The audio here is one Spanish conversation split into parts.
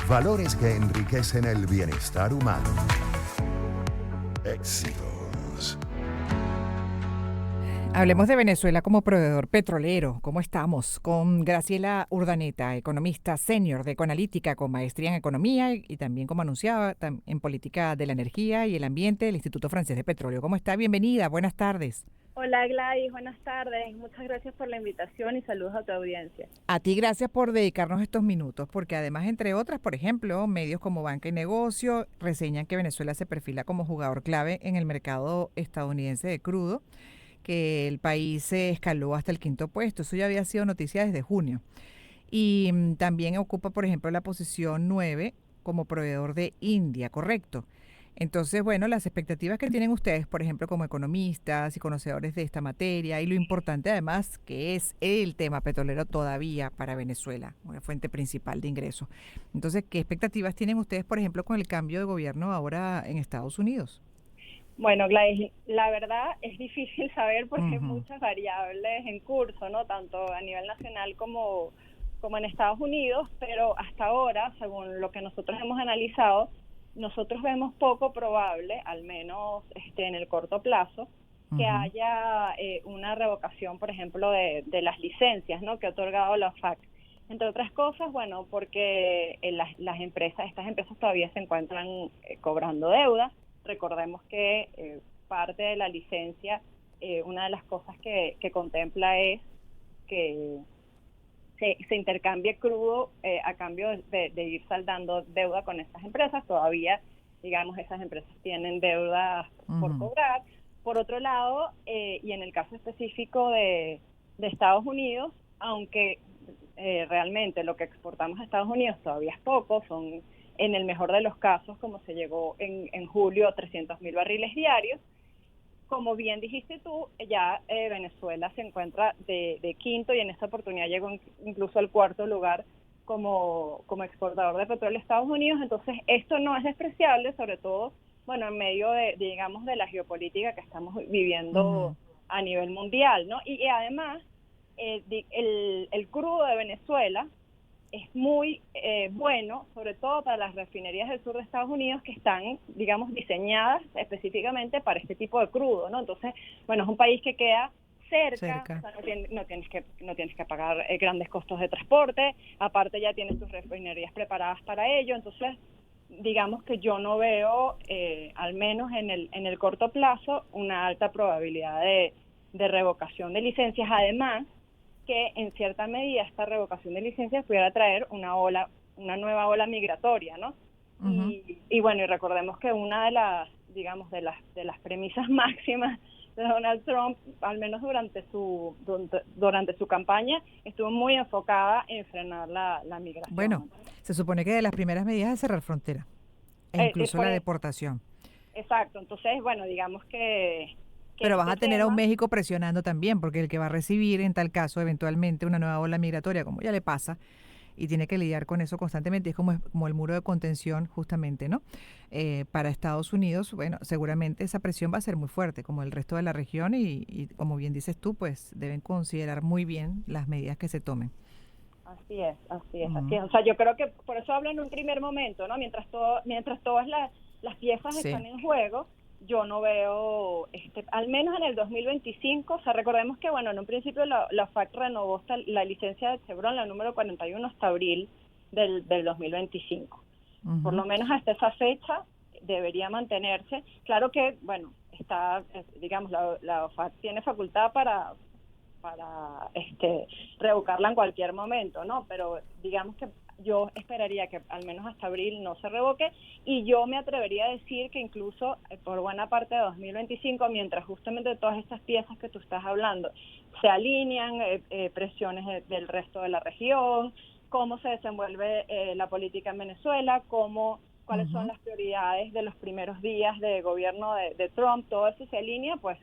Valores que enriquecen el bienestar humano. Éxitos. Hablemos de Venezuela como proveedor petrolero. ¿Cómo estamos? Con Graciela Urdaneta, economista senior de Ecoanalítica con maestría en economía y también, como anunciaba, en política de la energía y el ambiente del Instituto Francés de Petróleo. ¿Cómo está? Bienvenida. Buenas tardes. Hola Gladys, buenas tardes. Muchas gracias por la invitación y saludos a tu audiencia. A ti gracias por dedicarnos estos minutos, porque además, entre otras, por ejemplo, medios como Banca y Negocio reseñan que Venezuela se perfila como jugador clave en el mercado estadounidense de crudo, que el país se escaló hasta el quinto puesto. Eso ya había sido noticia desde junio. Y también ocupa, por ejemplo, la posición 9 como proveedor de India, ¿correcto? Entonces, bueno, las expectativas que tienen ustedes, por ejemplo, como economistas y conocedores de esta materia, y lo importante además que es el tema petrolero todavía para Venezuela, una fuente principal de ingresos. Entonces, ¿qué expectativas tienen ustedes, por ejemplo, con el cambio de gobierno ahora en Estados Unidos? Bueno, Gladys, la verdad es difícil saber porque hay muchas variables en curso, ¿no? Tanto a nivel nacional como en Estados Unidos, pero hasta ahora, según lo que nosotros hemos analizado, nosotros vemos poco probable, al menos en el corto plazo, que haya una revocación, por ejemplo, de las licencias, ¿no?, que ha otorgado la OFAC. Entre otras cosas, bueno, porque estas empresas todavía se encuentran cobrando deuda. Recordemos que parte de la licencia, una de las cosas que contempla es que se intercambie crudo a cambio de ir saldando deuda con estas empresas. Todavía, digamos, esas empresas tienen deuda por cobrar. Por otro lado, y en el caso específico de Estados Unidos, aunque realmente lo que exportamos a Estados Unidos todavía es poco, son en el mejor de los casos, como se llegó en julio, 300,000 barriles diarios. Como bien dijiste tú, ya Venezuela se encuentra de quinto y en esta oportunidad llegó incluso al cuarto lugar como exportador de petróleo a Estados Unidos. Entonces, esto no es despreciable, sobre todo, bueno, en medio digamos, de la geopolítica que estamos viviendo a nivel mundial, ¿no? Y además, el crudo de Venezuela es muy bueno, sobre todo para las refinerías del sur de Estados Unidos que están, digamos, diseñadas específicamente para este tipo de crudo, ¿no? Entonces, bueno, es un país que queda cerca. O sea, no tienes que pagar grandes costos de transporte, aparte ya tienes tus refinerías preparadas para ello. Entonces, digamos que yo no veo, al menos en el corto plazo, una alta probabilidad de revocación de licencias. Además, que en cierta medida esta revocación de licencias pudiera traer una nueva ola migratoria, ¿no? Y bueno, y recordemos que una de las, digamos, de las premisas máximas de Donald Trump, al menos durante su campaña, estuvo muy enfocada en frenar la migración. Bueno, se supone que de las primeras medidas es cerrar frontera e incluso la deportación. Exacto, entonces, bueno, digamos que pero vas a tener a un México presionando también, porque el que va a recibir en tal caso eventualmente una nueva ola migratoria, como ya le pasa, y tiene que lidiar con eso constantemente, es como el muro de contención justamente, ¿no? Para Estados Unidos, bueno, seguramente esa presión va a ser muy fuerte, como el resto de la región, y como bien dices tú, pues deben considerar muy bien las medidas que se tomen. Así es. O sea, yo creo que por eso hablo en un primer momento, ¿no? Mientras todas las piezas están en juego, yo no veo, al menos en el 2025, o sea, recordemos que, bueno, en un principio la OFAC renovó la licencia de Chevron, la número 41, hasta abril del 2025. Por lo menos hasta esa fecha debería mantenerse. Claro que, bueno, digamos, la OFAC tiene facultad para revocarla en cualquier momento, ¿no? Pero digamos que yo esperaría que al menos hasta abril no se revoque, y yo me atrevería a decir que incluso por buena parte de 2025, mientras justamente todas estas piezas que tú estás hablando se alinean, presiones del resto de la región, cómo se desenvuelve la política en Venezuela, cuáles son las prioridades de los primeros días de gobierno de Trump, todo eso se alinea, pues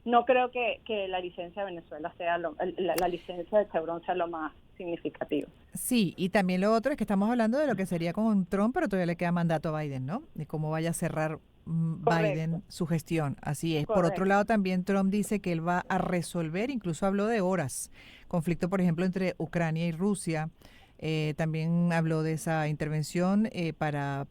no creo que la licencia de Venezuela sea la licencia de Chevron sea lo más significativo. Sí, y también lo otro es que estamos hablando de lo que sería con Trump, pero todavía le queda mandato a Biden, ¿no? De cómo vaya a cerrar Biden su gestión. Así es. Por otro lado, también Trump dice que él va a resolver, incluso habló de horas, conflicto, por ejemplo, entre Ucrania y Rusia, También habló de esa intervención para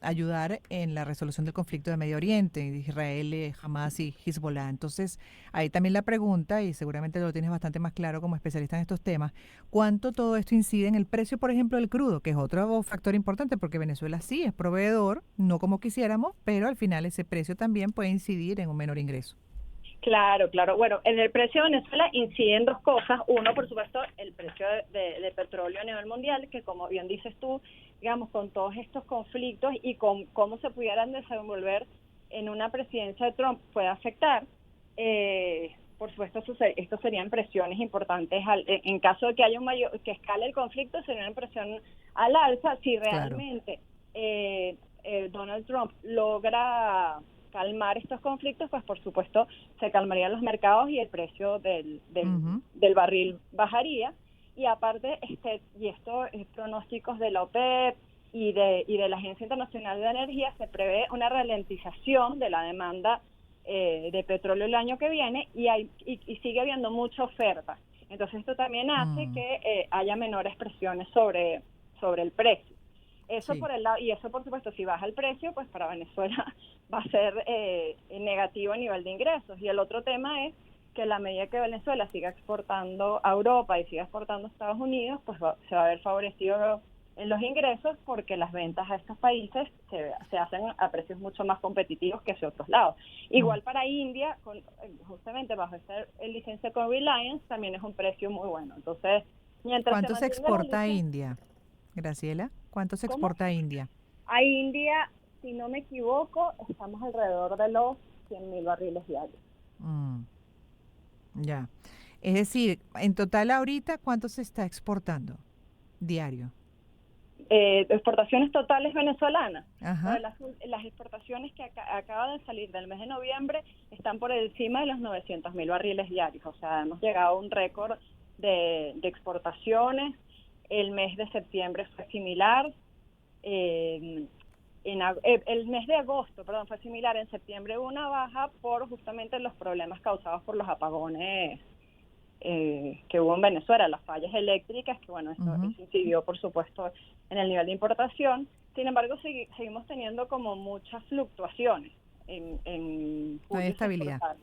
ayudar en la resolución del conflicto de Medio Oriente, Israel, Hamas y Hezbollah. Entonces, ahí también la pregunta, y seguramente lo tienes bastante más claro como especialista en estos temas, ¿cuánto todo esto incide en el precio, por ejemplo, del crudo, que es otro factor importante, porque Venezuela sí es proveedor, no como quisiéramos, pero al final ese precio también puede incidir en un menor ingreso? Claro, claro. Bueno, en el precio de Venezuela inciden dos cosas. Uno, por supuesto, el precio de petróleo a nivel mundial, que como bien dices tú, digamos, con todos estos conflictos y con cómo se pudieran desenvolver en una presidencia de Trump puede afectar. Por supuesto, esto serían presiones importantes. En caso de que haya que escale el conflicto, sería una presión al alza. Si Claro. realmente Donald Trump logra calmar estos conflictos, pues por supuesto se calmarían los mercados y el precio Ujú. del barril bajaría. Y aparte, y estos pronósticos de la OPEP y de la Agencia Internacional de Energía, se prevé una ralentización de la demanda de petróleo el año que viene y sigue habiendo mucha oferta. Entonces esto también hace Mm, que haya menores presiones sobre el precio. Eso sí. por el lado, y eso por supuesto, si baja el precio, pues para Venezuela va a ser negativo a nivel de ingresos. Y el otro tema es que a la medida que Venezuela siga exportando a Europa y siga exportando a Estados Unidos, pues se va a ver favorecido en los ingresos porque las ventas a estos países se hacen a precios mucho más competitivos que hacia otros lados. Mm. Igual para India, justamente bajo esta licencia con Reliance, también es un precio muy bueno. Entonces, mientras se ¿Cuánto se mantenga la exporta a licencia, India, Graciela? ¿Cuánto se ¿cómo? exporta a India? A India, si no me equivoco, estamos alrededor de los 100.000 barriles diarios. Mm, ya. Es decir, en total ahorita, ¿cuánto se está exportando diario? Exportaciones totales venezolanas. Ajá. Bueno, las exportaciones que acaban de salir del mes de noviembre están por encima de los 900.000 barriles diarios. O sea, hemos llegado a un récord de exportaciones. El mes de septiembre fue similar. Eh, el mes de agosto, perdón, fue similar. En septiembre hubo una baja por justamente los problemas causados por los apagones que hubo en Venezuela, las fallas eléctricas, que bueno, Ujú. eso incidió por supuesto en el nivel de importación. Sin embargo, seguimos teniendo como muchas fluctuaciones. En No hay julio se estabilidad. exportaron.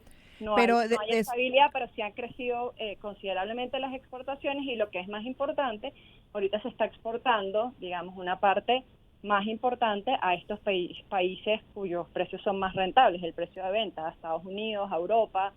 Pero No hay estabilidad, pero sí han crecido considerablemente las exportaciones y lo que es más importante, ahorita se está exportando, digamos, una parte más importante a estos países cuyos precios son más rentables, el precio de venta a Estados Unidos, a Europa,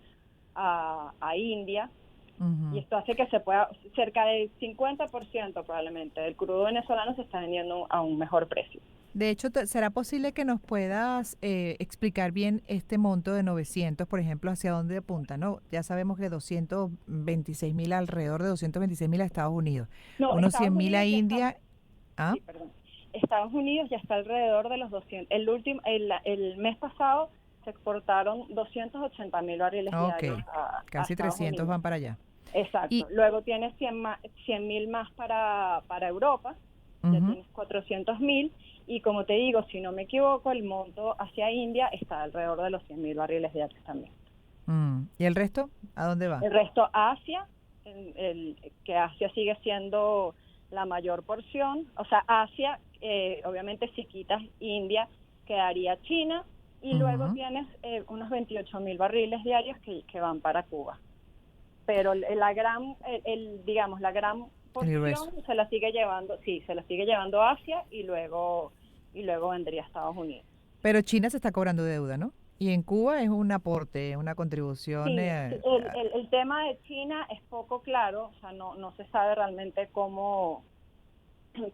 a India, y ujú. esto hace que se pueda, cerca del 50% probablemente del crudo venezolano se está vendiendo a un mejor precio. De hecho, ¿será posible que nos puedas explicar bien este monto de 900, por ejemplo, hacia dónde apunta? ¿No? Ya sabemos que 226.000, alrededor de 226.000 a Estados Unidos, No, unos Estados 100.000 a Unidos ya está, India. ¿Ah? sí, perdón. Estados Unidos ya está alrededor de los 200. El mes pasado se exportaron 280.000 barriles Ok, diarios a casi Estados 300 Unidos. van para allá. Exacto. Y, Luego tienes 100.000 más para Europa, ya ujú, tienes 400.000. Y como te digo, si no me equivoco, el monto hacia India está alrededor de los 100.000 barriles diarios también. ¿y el resto? ¿A dónde va? El resto, Asia, que Asia sigue siendo la mayor porción. O sea, Asia, obviamente si quitas India, quedaría China. Y luego Ujú. tienes unos 28.000 barriles diarios que van para Cuba. Pero la gran, digamos, la gran El grueso. porción se la sigue llevando, sí, se la sigue llevando Asia y luego vendría Estados Unidos. Pero China se está cobrando deuda, ¿no? Y en Cuba es un aporte, una contribución. Sí, sí, el tema de China es poco claro, o sea, no se sabe realmente cómo,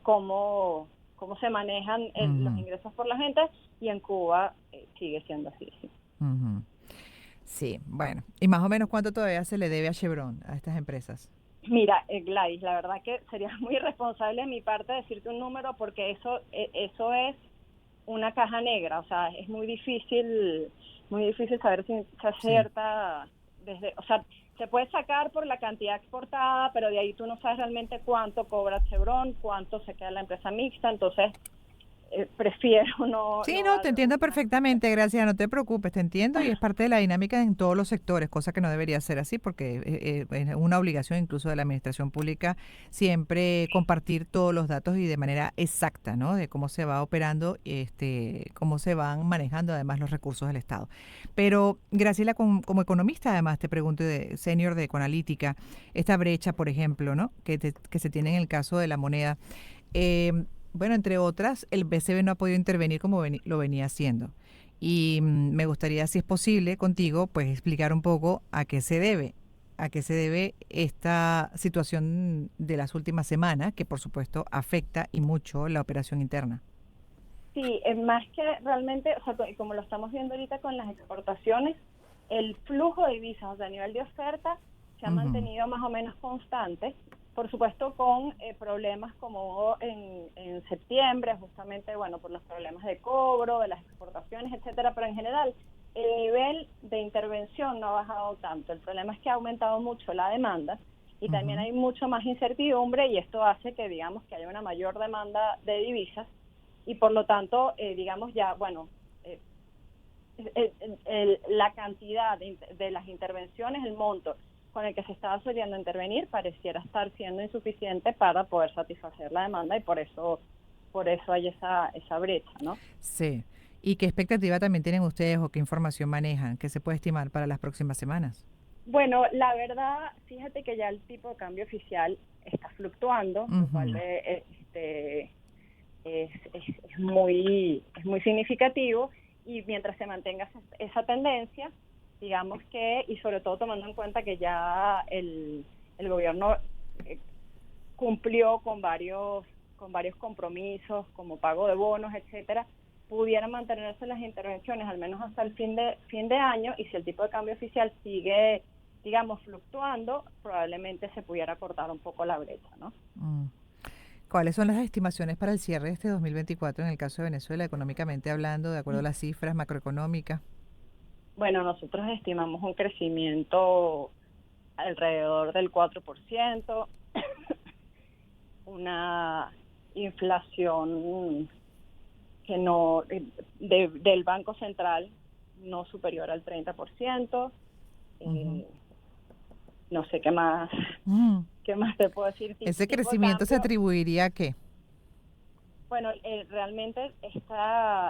cómo se manejan los Ujú, ingresos por la gente y en Cuba sigue siendo así, sí. ujú. Sí, bueno. ¿Y más o menos cuánto todavía se le debe a Chevron, a estas empresas? Mira, Gladys, la verdad que sería muy irresponsable de mi parte decirte un número porque eso es una caja negra, o sea, es muy difícil saber si se Sí. acierta o sea, se puede sacar por la cantidad exportada, pero de ahí tú no sabes realmente cuánto cobra Chevron, cuánto se queda la empresa mixta, entonces prefiero no... Sí, no no, dar te entiendo una- perfectamente, gracias, no te preocupes, te entiendo y es parte de la dinámica en todos los sectores, cosa que no debería ser así porque es una obligación incluso de la administración pública siempre compartir todos los datos y de manera exacta, ¿no? De cómo se va operando, cómo se van manejando además los recursos del Estado. Pero Graciela, como economista además te pregunto de senior de Ecoanalítica, esta brecha, por ejemplo, ¿no? Que se tiene en el caso de la moneda. Bueno, entre otras, el BCB no ha podido intervenir como lo venía haciendo. Y me gustaría, si es posible, contigo, pues explicar un poco a qué se debe esta situación de las últimas semanas, que por supuesto afecta y mucho la operación interna. Sí, es más que realmente, o sea, como lo estamos viendo ahorita con las exportaciones, el flujo de divisas, o sea, a nivel de oferta, se ha Ujú, mantenido más o menos constante. Por supuesto, con problemas como hubo en septiembre, justamente, bueno, por los problemas de cobro, de las exportaciones, etcétera, pero en general, el nivel de intervención no ha bajado tanto. El problema es que ha aumentado mucho la demanda y también ujú. hay mucho más incertidumbre y esto hace que, digamos, que haya una mayor demanda de divisas y por lo tanto, digamos ya, bueno, eh, la cantidad de las intervenciones, el monto con el que se estaba soliendo intervenir pareciera estar siendo insuficiente para poder satisfacer la demanda y por eso hay esa brecha, ¿no? Sí. ¿Y qué expectativa también tienen ustedes o qué información manejan que se puede estimar para las próximas semanas? Bueno, la verdad, fíjate que ya el tipo de cambio oficial está fluctuando, lo cual Ujú, es muy significativo y mientras se mantenga esa tendencia, digamos que, y sobre todo tomando en cuenta que ya el gobierno eh, cumplió con varios compromisos como pago de bonos, etcétera, pudieran mantenerse las intervenciones al menos hasta el fin de año y si el tipo de cambio oficial sigue, digamos, fluctuando, probablemente se pudiera cortar un poco la brecha, ¿no? mm. ¿Cuáles son las estimaciones para el cierre de este 2024 en el caso de Venezuela, económicamente hablando, de acuerdo a las cifras macroeconómicas? Bueno, nosotros estimamos un crecimiento alrededor del 4%, una inflación que no del Banco Central no superior al 30%. Ujú. Eh, no sé qué más, Mm. qué más te puedo decir. ¿Ese Tipo de crecimiento se cambio, atribuiría a qué? bueno, realmente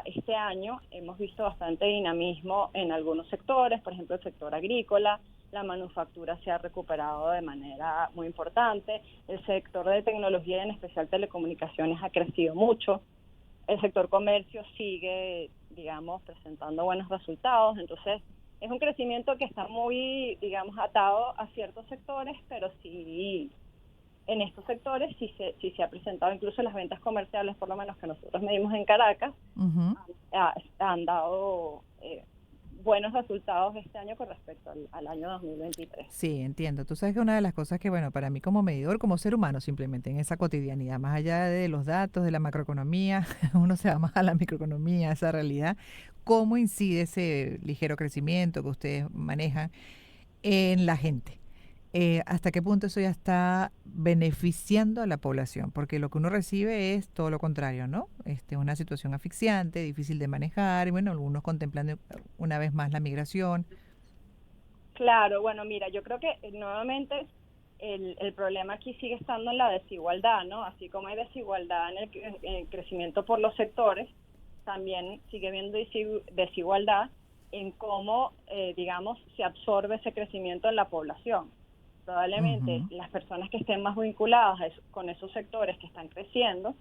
este año hemos visto bastante dinamismo en algunos sectores, por ejemplo el sector agrícola, la manufactura se ha recuperado de manera muy importante, el sector de tecnología, en especial telecomunicaciones, ha crecido mucho, el sector comercio sigue, digamos, presentando buenos resultados, entonces es un crecimiento que está muy, digamos, atado a ciertos sectores, pero sí en estos sectores sí se ha presentado, incluso las ventas comerciales, por lo menos que nosotros medimos en Caracas, Ujú. han dado buenos resultados este año con respecto al año 2023. Sí, entiendo. Tú sabes que una de las cosas que, bueno, para mí como medidor, como ser humano simplemente, en esa cotidianidad, más allá de los datos, de la macroeconomía, uno se va más a la microeconomía, a esa realidad, cómo incide ese ligero crecimiento que ustedes manejan en la gente. ¿Hasta qué punto eso ya está beneficiando a la población? Porque lo que uno recibe es todo lo contrario, ¿no? Una situación asfixiante, difícil de manejar, y bueno, algunos contemplando una vez más la migración. Claro, bueno, mira, yo creo que nuevamente el problema aquí sigue estando en la desigualdad, ¿no? Así como hay desigualdad en el crecimiento por los sectores, también sigue habiendo desigualdad en cómo, digamos, se absorbe ese crecimiento en la población. Probablemente Ujú. las personas que estén más vinculadas con esos sectores que están creciendo,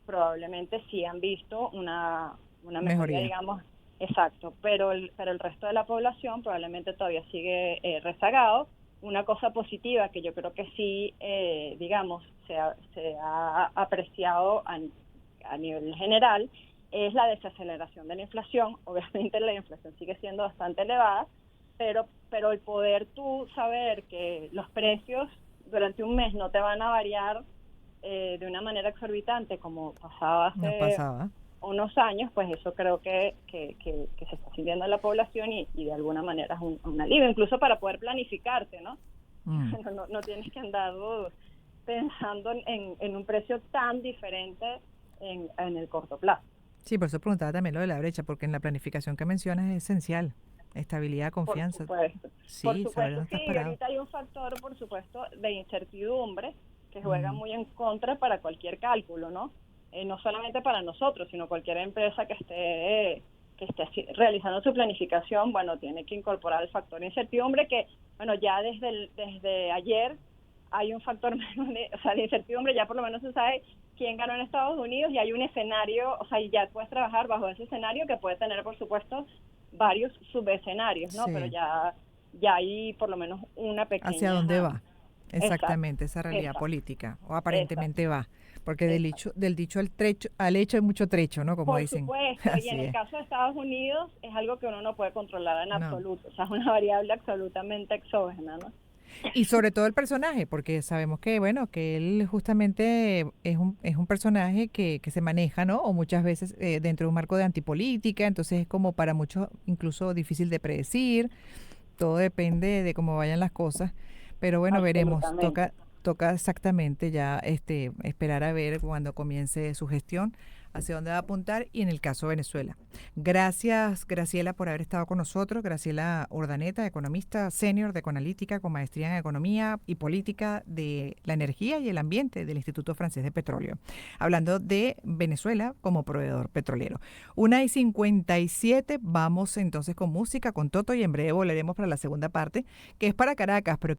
probablemente sí han visto una mejoría, Mejoría. digamos, exacto, pero el resto de la población probablemente todavía sigue rezagado. Una cosa positiva que yo creo que sí, digamos, se ha apreciado a nivel general es la desaceleración de la inflación. Obviamente la inflación sigue siendo bastante elevada, pero el poder tú saber que los precios durante un mes no te van a variar de una manera exorbitante como pasaba Nos hace pasaba. unos años, pues eso creo que se está sintiendo en la población y de alguna manera es un alivio, incluso para poder planificarte, ¿no? Mm. No tienes que andar pensando en un precio tan diferente en el corto plazo. Sí, por eso preguntaba también lo de la brecha, porque en la planificación que mencionas es esencial. Estabilidad, Por confianza. supuesto, por Sí, saber supuesto, dónde sí, estás y parado. ahorita hay un factor, por supuesto, de incertidumbre que juega Ujú. muy en contra para cualquier cálculo, ¿no? No solamente para nosotros, sino cualquier empresa que esté realizando su planificación, bueno, tiene que incorporar el factor de incertidumbre que, bueno, ya desde ayer hay un factor menos o sea, de incertidumbre, ya por lo menos se sabe quién ganó en Estados Unidos y hay un escenario, o sea, y ya puedes trabajar bajo ese escenario que puede tener, por supuesto, varios subescenarios, ¿no? Pero Sí. ya hay por lo menos una ¿Hacia pequeña... dónde va? Exacto, Exactamente, esa realidad exacto, política, o exacto, aparentemente va. Porque exacto. del dicho al hecho hay mucho trecho, ¿no? Como Por dicen. supuesto, y en Así el es. caso de Estados Unidos es algo que uno no puede controlar en No. absoluto, o sea, es una variable absolutamente exógena, ¿no? Y sobre todo el personaje, porque sabemos que, bueno, que él justamente es un personaje que se maneja, ¿no? O muchas veces dentro de un marco de antipolítica, entonces es como para muchos incluso difícil de predecir. Todo depende de cómo vayan las cosas. Pero bueno, veremos. Absolutamente. Toca exactamente ya esperar a ver cuando comience su gestión hacia dónde va a apuntar y en el caso de Venezuela. Gracias, Graciela, por haber estado con nosotros. Graciela Urdaneta, economista senior de Econalítica con maestría en Economía y Política de la Energía y el Ambiente del Instituto Francés de Petróleo. Hablando de Venezuela como proveedor petrolero. 1:57, vamos entonces con música, con Toto y en breve volveremos para la segunda parte, que es para Caracas, pero